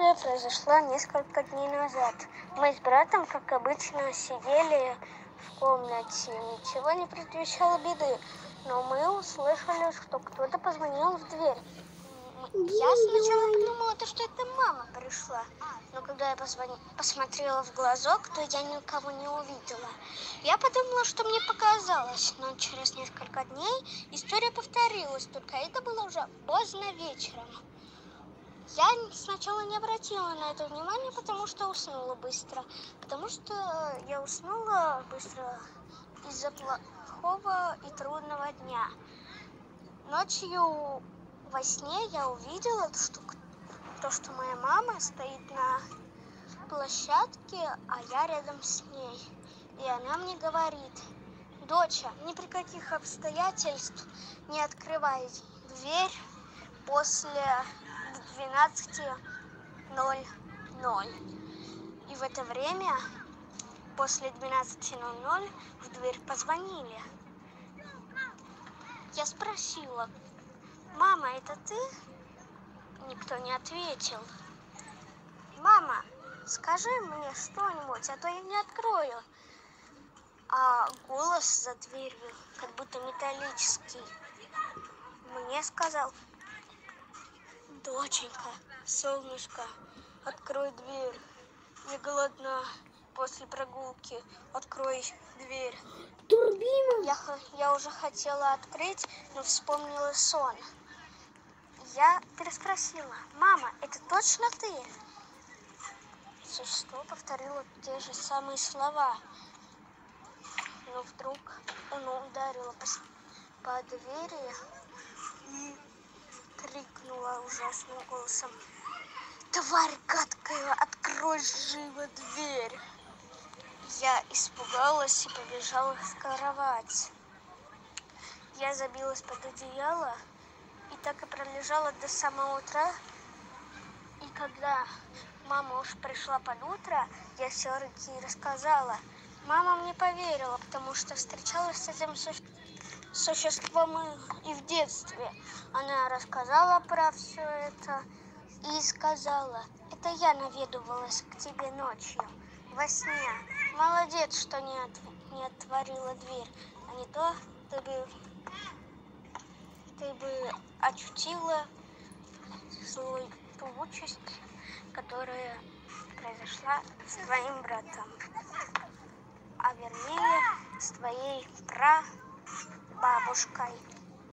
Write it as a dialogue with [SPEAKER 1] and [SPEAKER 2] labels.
[SPEAKER 1] история произошла несколько дней назад. Мы с братом, как обычно, сидели в комнате. Ничего не предвещало беды, но мы услышали, что кто-то позвонил в дверь. Я сначала подумала, что это мама пришла, но когда я посмотрела в глазок, то я никого не увидела. Я подумала, что мне показалось, но через несколько дней история повторилась, только это было уже поздно вечером. Я сначала не обратила на это внимания, потому что уснула быстро. Потому что я уснула быстро из-за плохого и трудного дня. Ночью во сне я увидела, что моя мама стоит на площадке, а я рядом с ней. И она мне говорит: доча, ни при каких обстоятельствах не открывай дверь после 12:00. И в это время, после 12:00, в дверь позвонили. Я спросила: мама, это ты? Никто не ответил. Мама, скажи мне что-нибудь, а то я не открою. А голос за дверью, как будто металлический, мне сказал: доченька, солнышко, открой дверь. Я голодна после прогулки. Открой дверь.
[SPEAKER 2] Турбина.
[SPEAKER 1] Я уже хотела открыть, но вспомнила сон. Я переспросила: мама, это точно ты? Существо повторило те же самые слова, но вдруг оно ударило по двери и крикнула ужасным голосом: тварь гадкая, открой живо дверь! Я испугалась и побежала в кровать. Я забилась под одеяло и так и пролежала до самого утра. И когда мама уж пришла под утро, я все-таки рассказала. Мама мне поверила, потому что встречалась с этим существом и в детстве. Она рассказала про все это и сказала: это я наведывалась к тебе ночью во сне. Молодец, что не отворила дверь, а не то ты бы ощутила свою ту участь, которая произошла с твоим братом, а вернее с твоей прабабушкой.